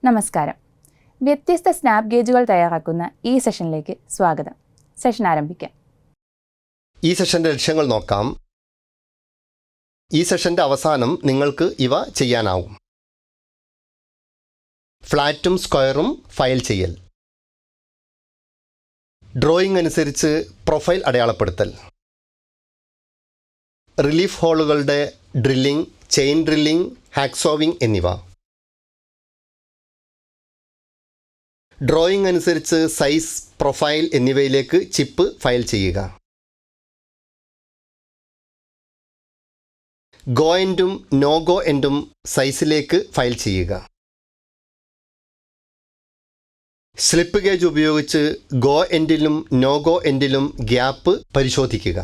നമസ്കാരം. വ്യത്യസ്ത സ്നാപ്പ് ഗേജുകൾ തയ്യാറാക്കുന്ന ഈ സെഷനിലേക്ക് സ്വാഗതം. സെഷൻ ആരംഭിക്കാം. ഈ സെഷൻ്റെ ലക്ഷ്യങ്ങൾ നോക്കാം. ഈ സെഷൻ്റെ അവസാനം നിങ്ങൾക്ക് ഇവ ചെയ്യാനാവും. ഫ്ലാറ്റും സ്ക്വയറും ഫയൽ ചെയ്യൽ, ഡ്രോയിങ് അനുസരിച്ച് പ്രൊഫൈൽ അടയാളപ്പെടുത്തൽ, റിലീഫ് ഹോളുകളുടെ ഡ്രില്ലിംഗ്, ചെയിൻ ഡ്രില്ലിംഗ്, ഹാക്സോവിംഗ് എന്നിവ. ഡ്രോയിങ് അനുസരിച്ച് സൈസ്, പ്രൊഫൈൽ എന്നിവയിലേക്ക് ചിപ്പ് ഫയൽ ചെയ്യുക. ഗോ എൻഡും നോ ഗോ എൻഡും സൈസിലേക്ക് ഫയൽ ചെയ്യുക. സ്ലിപ്പ് ഗേജ് ഉപയോഗിച്ച് ഗോ എൻഡിലും നോ ഗോ എൻഡിലും ഗ്യാപ്പ് പരിശോധിക്കുക.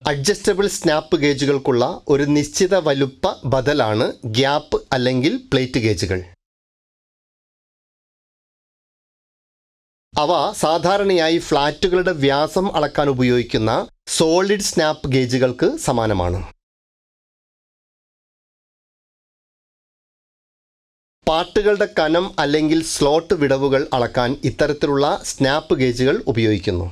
അഡ്ജസ്റ്റബിൾ സ്നാപ്പ് ഗേജുകൾക്കുള്ള ഒരു നിശ്ചിത വലുപ്പ ബദലാണ് ഗ്യാപ്പ് അല്ലെങ്കിൽ പ്ലേറ്റ് ഗേജുകൾ. അവ സാധാരണയായി ഫ്ലാറ്റുകളുടെ വ്യാസം അളക്കാൻ ഉപയോഗിക്കുന്ന സോളിഡ് സ്നാപ്പ് ഗേജുകൾക്ക് സമാനമാണ്. പാർട്ടുകളുടെ കനം അല്ലെങ്കിൽ സ്ലോട്ട് വിടവുകൾ അളക്കാൻ ഇത്തരത്തിലുള്ള സ്നാപ്പ് ഗേജുകൾ ഉപയോഗിക്കുന്നു.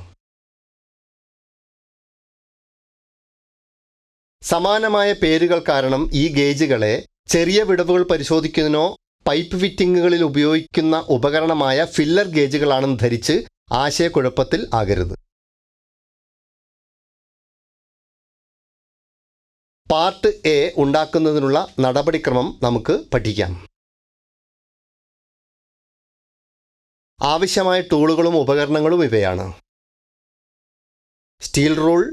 സമാനമായ പേരുകൾ കാരണം ഈ ഗേജുകളെ ചെറിയ വിടവുകൾ പരിശോധിക്കുന്നതിനോ പൈപ്പ് ഫിറ്റിങ്ങുകളിൽ ഉപയോഗിക്കുന്ന ഉപകരണമായ ഫില്ലർ ഗേജുകളാണെന്ന് ധരിച്ച് ആശയക്കുഴപ്പത്തിൽ ആകരുത്. പാർട്ട് എ ഉണ്ടാക്കുന്നതിനുള്ള നടപടിക്രമം നമുക്ക് പഠിക്കാം. ആവശ്യമായ ടൂളുകളും ഉപകരണങ്ങളും ഇവയാണ്: steel rule,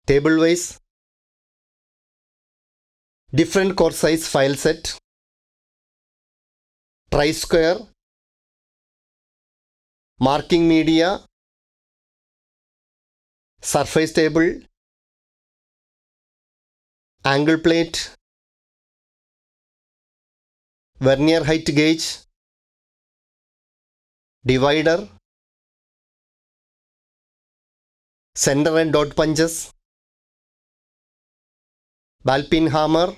table vice, different core size file set, try square, marking media, surface table, angle plate, vernier height gauge, divider, centre and dot punches, ball pein hammer,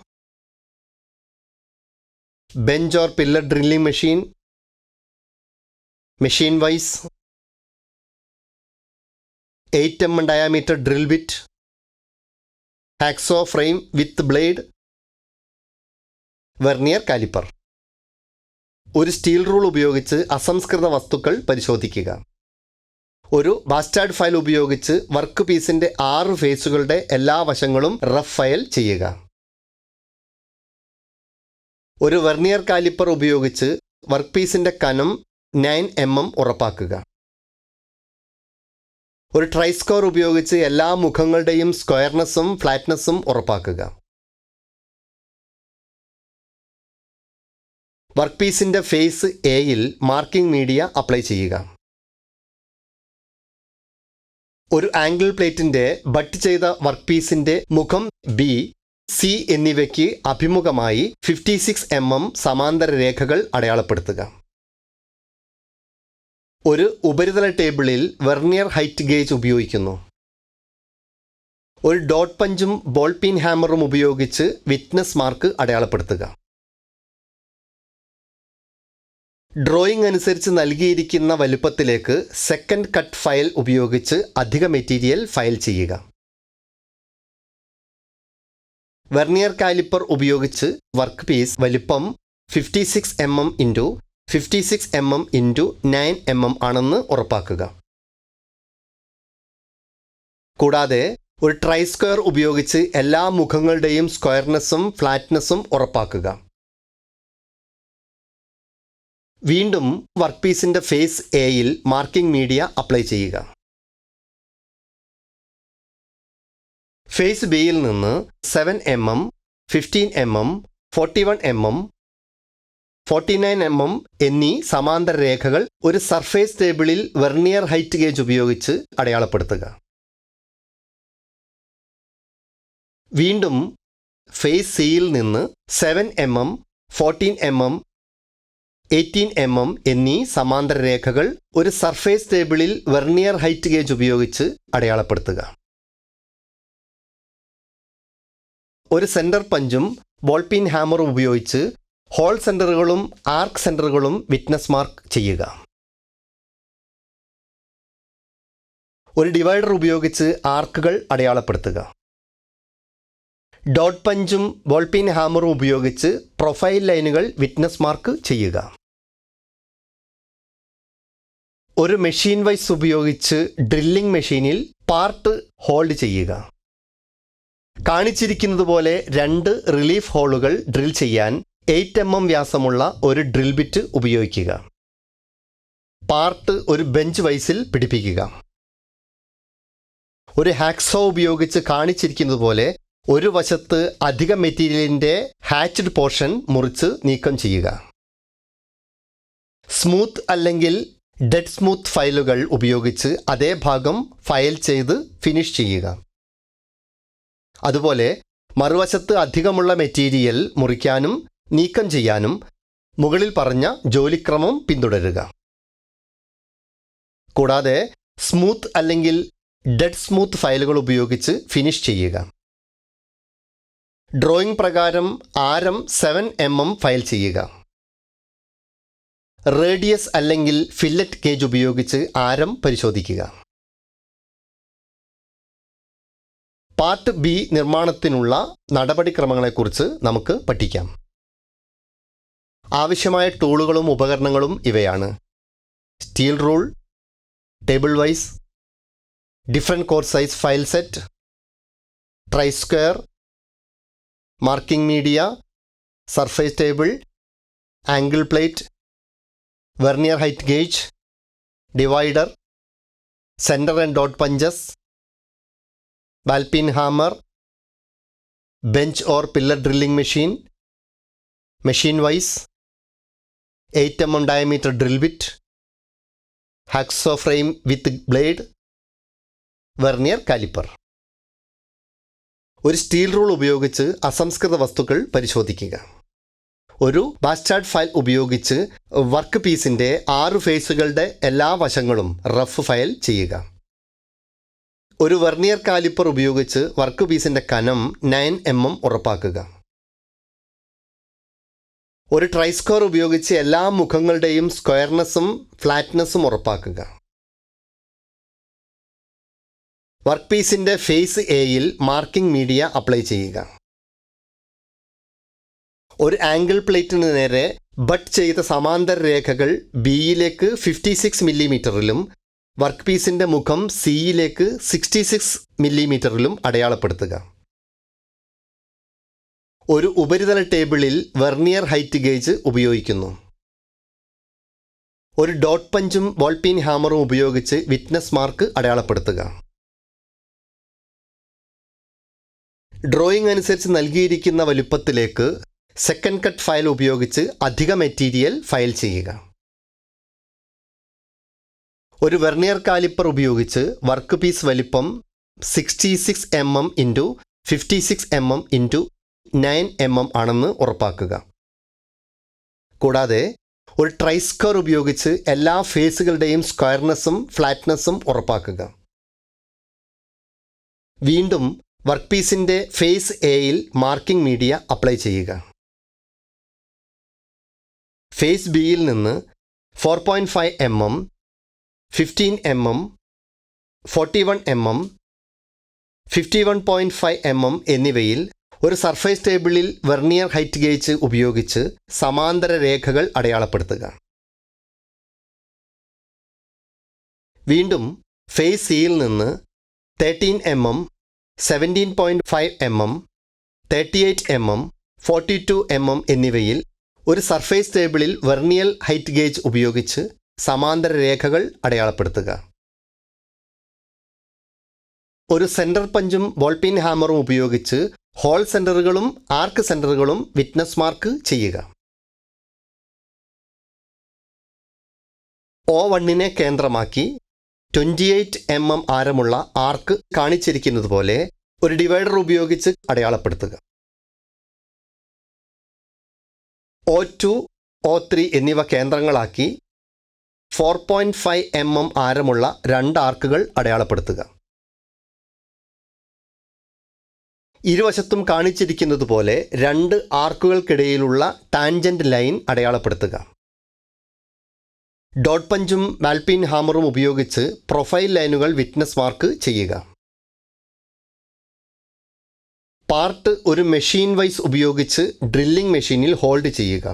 bench or pillar drilling machine, machine wise, 8 mm diameter drill bit, hacksaw frame with blade, vernier caliper. ഒരു steel rule ഉപയോഗിച്ച് അസംസ്കൃത വസ്തുക്കൾ പരിശോധിക്കുക. ഒരു bastard file ഉപയോഗിച്ച് work പീസിൻ്റെ 6 ഫേസുകളുടെ എല്ലാ വശങ്ങളും റഫ് ഫയൽ ചെയ്യുക. ഒരു വെർനിയർ കാലിപ്പർ ഉപയോഗിച്ച് വർക്ക് പീസിൻ്റെ കനം 9 mm ഉറപ്പാക്കുക. ഒരു ട്രൈ സ്ക്വയർ ഉപയോഗിച്ച് എല്ലാ മുഖങ്ങളുടെയും സ്ക്വയർനെസ്സും ഫ്ലാറ്റ്നെസ്സും ഉറപ്പാക്കുക. വർക്ക് പീസിൻ്റെ ഫേസ് എയിൽ മാർക്കിംഗ് മീഡിയ അപ്ലൈ ചെയ്യുക. ഒരു ആംഗിൾ പ്ലേറ്റിൻ്റെ ബട്ട് ചെയ്ത വർക്ക് പീസിൻ്റെ മുഖം ബി, സി എന്നിവയ്ക്ക് അഭിമുഖമായി 56 mm സമാന്തര രേഖകൾ അടയാളപ്പെടുത്തുക. ഒരു ഉപരിതല ടേബിളിൽ വെർനിയർ ഹൈറ്റ് ഗേജ് ഉപയോഗിക്കുന്നു. ഒരു ഡോട്ട് പഞ്ചും ബോൾ പീൻ ഹാമറും ഉപയോഗിച്ച് വിറ്റ്നസ് മാർക്ക് അടയാളപ്പെടുത്തുക. ഡ്രോയിങ് അനുസരിച്ച് നൽകിയിരിക്കുന്ന വലുപ്പത്തിലേക്ക് സെക്കൻഡ് കട്ട് ഫയൽ ഉപയോഗിച്ച് അധിക മെറ്റീരിയൽ ഫയൽ ചെയ്യുക. വെർനിയർ കാലിപ്പർ ഉപയോഗിച്ച് വർക്ക് പീസ് വലിപ്പം 56 mm × 56 mm × 9 mm ആണെന്ന് ഉറപ്പാക്കുക. കൂടാതെ ഒരു ട്രൈ സ്ക്വയർ ഉപയോഗിച്ച് എല്ലാ മുഖങ്ങളുടെയും സ്ക്വയർനെസ്സും ഫ്ലാറ്റ്നെസ്സും ഉറപ്പാക്കുക. വീണ്ടും വർക്ക് പീസിൻ്റെ ഫേസ് എയിൽ മാർക്കിംഗ് മീഡിയ അപ്ലൈ ചെയ്യുക. ഫേസ് ബിയിൽ നിന്ന് 7 mm, 15 mm, 41 mm, 49 mm എന്നീ സമാന്തര രേഖകൾ ഒരു സർഫേസ് ടേബിളിൽ വെർനിയർ ഹൈറ്റ് ഗേജ് ഉപയോഗിച്ച് അടയാളപ്പെടുത്തുക. വീണ്ടും ഫേസ് സിയിൽ നിന്ന് 7 mm, 14 mm, 18 mm എന്നീ സമാന്തര രേഖകൾ ഒരു സർഫേസ് ടേബിളിൽ വെർനിയർ ഹൈറ്റ് ഗേജ് ഉപയോഗിച്ച് അടയാളപ്പെടുത്തുക. ഒരു സെൻറ്റർ പഞ്ചും ബോൾ പിൻ ഹാമറും ഉപയോഗിച്ച് ഹോൾ സെൻറ്ററുകളും ആർക്ക് സെൻറ്ററുകളും വിറ്റ്നസ് മാർക്ക് ചെയ്യുക. ഒരു ഡിവൈഡർ ഉപയോഗിച്ച് ആർക്കുകൾ അടയാളപ്പെടുത്തുക. ഡോട്ട് പഞ്ചും ബോൾ പിൻ ഹാമറും ഉപയോഗിച്ച് പ്രൊഫൈൽ ലൈനുകൾ വിറ്റ്നസ് മാർക്ക് ചെയ്യുക. ഒരു മെഷീൻ വൈസ് ഉപയോഗിച്ച് ഡ്രില്ലിംഗ് മെഷീനിൽ പാർട്ട് ഹോൾഡ് ചെയ്യുക. കാണിച്ചിരിക്കുന്നത് പോലെ 2 റിലീഫ് ഹോളുകൾ ഡ്രിൽ ചെയ്യാൻ 8 mm വ്യാസമുള്ള ഒരു ഡ്രിൽ ബിറ്റ് ഉപയോഗിക്കുക. പാർട്ട് ഒരു ബെഞ്ച് വൈസിൽ പിടിപ്പിക്കുക. ഒരു ഹാക്സോ ഉപയോഗിച്ച് കാണിച്ചിരിക്കുന്നത് പോലെ ഒരു വശത്ത് അധിക മെറ്റീരിയലിൻ്റെ ഹാച്ച്ഡ് പോർഷൻ മുറിച്ച് നീക്കം ചെയ്യുക. സ്മൂത്ത് അല്ലെങ്കിൽ ഡെഡ് സ്മൂത്ത് ഫയലുകൾ ഉപയോഗിച്ച് അതേ ഭാഗം ഫയൽ ചെയ്ത് ഫിനിഷ് ചെയ്യുക. അതുപോലെ മറുവശത്ത് അധികമുള്ള മെറ്റീരിയൽ മുറിക്കാനും നീക്കം ചെയ്യാനും മുകളിൽ പറഞ്ഞ ജോലിക്രമം പിന്തുടരുക. കൂടാതെ സ്മൂത്ത് അല്ലെങ്കിൽ ഡെഡ് സ്മൂത്ത് ഫയലുകൾ ഉപയോഗിച്ച് ഫിനിഷ് ചെയ്യുക. ഡ്രോയിംഗ് പ്രകാരം ആരം 7 mm ഫയൽ ചെയ്യുക. റേഡിയസ് അല്ലെങ്കിൽ ഫില്ലറ്റ് ഗേജ് ഉപയോഗിച്ച് ആരം പരിശോധിക്കുക. പാർട്ട് ബി നിർമ്മാണത്തിനുള്ള നടപടിക്രമങ്ങളെക്കുറിച്ച് നമുക്ക് പഠിക്കാം. ആവശ്യമായ ടൂളുകളും ഉപകരണങ്ങളും ഇവയാണ്: steel rule, table vice, different core size file set, try square, marking media, surface table, angle plate, vernier height gauge, divider, centre and dot punches, ball pin hammer, bench or pillar drilling machine, machine vise, 8 mm diameter drill bit, hacksaw frame with blade, vernier caliper. ഒരു steel rule ഉപയോഗിച്ച് അസംസ്കൃത വസ്തുക്കൾ പരിശോധിക്കുക. ഒരു bastard file ഉപയോഗിച്ച് work പീസിൻ്റെ 6 ഫേസുകളുടെ എല്ലാ വശങ്ങളും റഫ് ഫയൽ ചെയ്യുക. ഒരു വെർനിയർ കാലിപ്പർ ഉപയോഗിച്ച് വർക്ക് പീസിൻ്റെ കനം 9 mm ഉറപ്പാക്കുക. ഒരു ട്രൈസ്ക്വയർ ഉപയോഗിച്ച് എല്ലാ മുഖങ്ങളുടെയും സ്ക്വയർനെസ്സും ഫ്ലാറ്റ്നെസ്സും ഉറപ്പാക്കുക. വർക്ക് പീസിൻ്റെ ഫേസ് എയിൽ മാർക്കിംഗ് മീഡിയ അപ്ലൈ ചെയ്യുക. ഒരു ആംഗിൾ പ്ലേറ്റിന് നേരെ ബട്ട് ചെയ്ത സമാന്തര രേഖകൾ ബിയിലേക്ക് 56 mm വർക്ക് പീസിൻ്റെ മുഖം സിയിലേക്ക് 66 mm അടയാളപ്പെടുത്തുക. ഒരു ഉപരിതല ടേബിളിൽ വെർനിയർ ഹൈറ്റ് ഗേജ് ഉപയോഗിക്കുന്നു. ഒരു ഡോട്ട് പഞ്ചും ബോൾ പിൻ ഹാമറും ഉപയോഗിച്ച് വിറ്റ്നസ് മാർക്ക് അടയാളപ്പെടുത്തുക. ഡ്രോയിങ് അനുസരിച്ച് നൽകിയിരിക്കുന്ന വലുപ്പത്തിലേക്ക് സെക്കൻഡ് കട്ട് ഫയൽ ഉപയോഗിച്ച് അധിക മെറ്റീരിയൽ ഫയൽ ചെയ്യുക. ഒരു വെർനിയർ കാലിപ്പർ ഉപയോഗിച്ച് വർക്ക് പീസ് വലിപ്പം 66 mm × 56 mm × 9 mm ആണെന്ന് ഉറപ്പാക്കുക. കൂടാതെ ഒരു ട്രൈസ്ക്വയർ ഉപയോഗിച്ച് എല്ലാ ഫേസുകളുടെയും സ്ക്വയർനെസ്സും ഫ്ലാറ്റ്നെസ്സും ഉറപ്പാക്കുക. വീണ്ടും വർക്ക് പീസിൻ്റെ ഫേസ് എയിൽ മാർക്കിംഗ് മീഡിയ അപ്ലൈ ചെയ്യുക. ഫേസ് ബിയിൽ നിന്ന് 4.5 mm, 15 mm, 41 mm, 51.5 mm എന്നിവയിൽ ഒരു സർഫേസ് ടേബിളിൽ വെർനിയർ ഹൈറ്റ് ഗേജ് ഉപയോഗിച്ച് സമാന്തര രേഖകൾ അടയാളപ്പെടുത്തുക. വീണ്ടും ഫേസ് സിയിൽ നിന്ന് 13 mm, 17.5 mm, 38 mm, 42 mm എന്നിവയിൽ ഒരു സർഫേസ് ടേബിളിൽ വെർനിയർ ഹൈറ്റ് ഗേജ് ഉപയോഗിച്ച് സമാന്തര രേഖകൾ അടയാളപ്പെടുത്തുക. ഒരു സെൻറ്റർ പഞ്ചും ബോൾ പിൻ ഹാമറും ഉപയോഗിച്ച് ഹോൾ സെൻറ്ററുകളും ആർക്ക് സെൻറ്ററുകളും വിറ്റ്നസ് മാർക്ക് ചെയ്യുക. O1 കേന്ദ്രമാക്കി 28 mm ആരമുള്ള ആർക്ക് കാണിച്ചിരിക്കുന്നത് പോലെ ഒരു ഡിവൈഡർ ഉപയോഗിച്ച് അടയാളപ്പെടുത്തുക. O2, O3 എന്നിവ കേന്ദ്രങ്ങളാക്കി 4.5 mm ആരമുള്ള 2 ആർക്കുകൾ അടയാളപ്പെടുത്തുക. ഇരുവശത്തും കാണിച്ചിരിക്കുന്നത് പോലെ 2 ആർക്കുകൾക്കിടയിലുള്ള ടാൻജന്റ് ലൈൻ അടയാളപ്പെടുത്തുക. ഡോട്ട് പഞ്ചും മാൽപിൻ ഹാമറും ഉപയോഗിച്ച് പ്രൊഫൈൽ ലൈനുകൾ വിറ്റ്നസ് മാർക്ക് ചെയ്യുക. പാർട്ട് ഒരു മെഷീൻ വൈസ് ഉപയോഗിച്ച് ഡ്രില്ലിംഗ് മെഷീനിൽ ഹോൾഡ് ചെയ്യുക.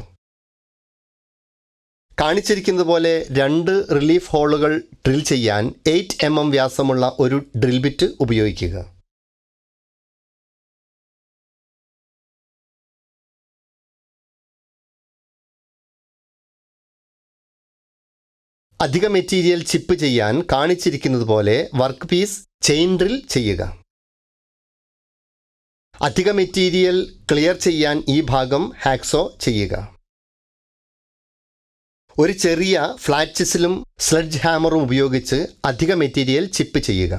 കാണിച്ചിരിക്കുന്നത് പോലെ 2 റിലീഫ് ഹോളുകൾ ഡ്രിൽ ചെയ്യാൻ 8 mm വ്യാസമുള്ള ഒരു ഡ്രിൽ ബിറ്റ് ഉപയോഗിക്കുക. അധിക മെറ്റീരിയൽ ചിപ്പ് ചെയ്യാൻ കാണിച്ചിരിക്കുന്നത് പോലെ വർക്ക് പീസ് ചെയിൻ ഡ്രിൽ ചെയ്യുക. അധിക മെറ്റീരിയൽ ക്ലിയർ ചെയ്യാൻ ഈ ഭാഗം ഹാക്സോ ചെയ്യുക. ഒരു ചെറിയ ഫ്ലാറ്റ് ചിസിലും സ്ലെഡ്ജ് ഹാമറും ഉപയോഗിച്ച് അധിക മെറ്റീരിയൽ ചിപ്പ് ചെയ്യുക.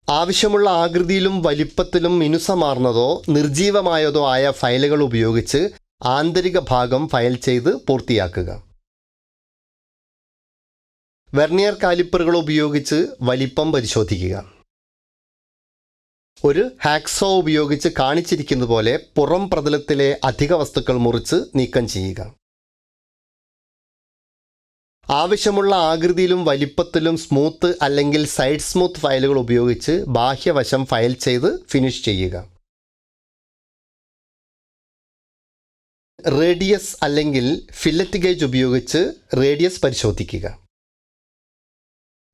ആവശ്യമുള്ള ആകൃതിയിലും വലിപ്പത്തിലും മിനുസമാർന്നതോ നിർജീവമായതോ ആയ ഫയലുകൾ ഉപയോഗിച്ച് ആന്തരിക ഭാഗം ഫയൽ ചെയ്ത് പൂർത്തിയാക്കുക. വെർനിയർ കാലിപ്പറുകൾ ഉപയോഗിച്ച് വലിപ്പം പരിശോധിക്കുക. ഒരു ഹാക്സോ ഉപയോഗിച്ച് കാണിച്ചിരിക്കുന്നത് പോലെ പുറം പ്രതലത്തിലെ അധിക വസ്തുക്കൾ മുറിച്ച് നീക്കം ചെയ്യുക. ആവശ്യമുള്ള ആകൃതിയിലും വലിപ്പത്തിലും സ്മൂത്ത് അല്ലെങ്കിൽ സൈഡ് സ്മൂത്ത് ഫയലുകൾ ഉപയോഗിച്ച് ബാഹ്യവശം ഫയൽ ചെയ്ത് ഫിനിഷ് ചെയ്യുക. റേഡിയസ് അല്ലെങ്കിൽ ഫില്ലറ്റ് ഗേജ് ഉപയോഗിച്ച് റേഡിയസ് പരിശോധിക്കുക.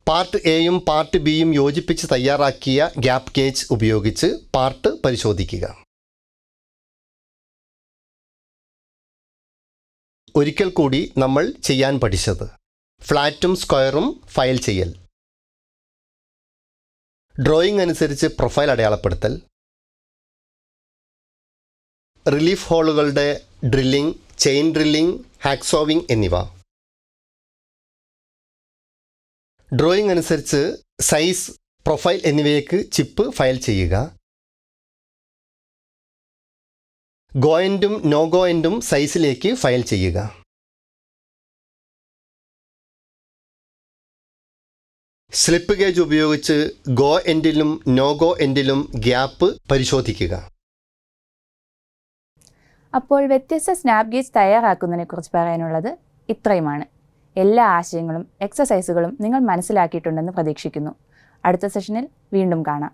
പാർട്ട് എയും പാർട്ട് ബിയും യോജിപ്പിച്ച് തയ്യാറാക്കിയ ഗ്യാപ്പ് ഗേജ് ഉപയോഗിച്ച് പാർട്ട് പരിശോധിക്കുക. ഒരിക്കൽ കൂടി നമ്മൾ ചെയ്യാൻ പഠിച്ചത് ഫ്ലാറ്റും സ്ക്വയറും ഫയൽ ചെയ്യൽ, ഡ്രോയിങ് അനുസരിച്ച് പ്രൊഫൈൽ അടയാളപ്പെടുത്തൽ, റിലീഫ് ഹോളുകളുടെ ഡ്രില്ലിംഗ്, ചെയിൻ ഡ്രില്ലിംഗ്, ഹാക്സോവിംഗ് എന്നിവ. ഡ്രോയിങ് അനുസരിച്ച് സൈസ്, പ്രൊഫൈൽ എന്നിവയ്ക്ക് ചിപ്പ് ഫയൽ ചെയ്യുക. ഗോ എൻഡും നോ ഗോ എൻഡും സൈസിലേക്ക് ഫയൽ ചെയ്യുക. സ്ലിപ്പ് ഗേജ് ഉപയോഗിച്ച് ഗോ എൻഡിലും നോ ഗോ എൻഡിലും ഗ്യാപ്പ് പരിശോധിക്കുക. അപ്പോൾ വ്യത്യസ്ത സ്നാപ്പ് ഗേജ് തയ്യാറാക്കുന്നതിനെക്കുറിച്ച് പറയാനുള്ളത് ഇത്രയുമാണ്. എല്ലാ ആശയങ്ങളും എക്സസൈസുകളും നിങ്ങൾ മനസ്സിലാക്കിയിട്ടുണ്ടെന്ന് പ്രതീക്ഷിക്കുന്നു. അടുത്ത സെഷനിൽ വീണ്ടും കാണാം.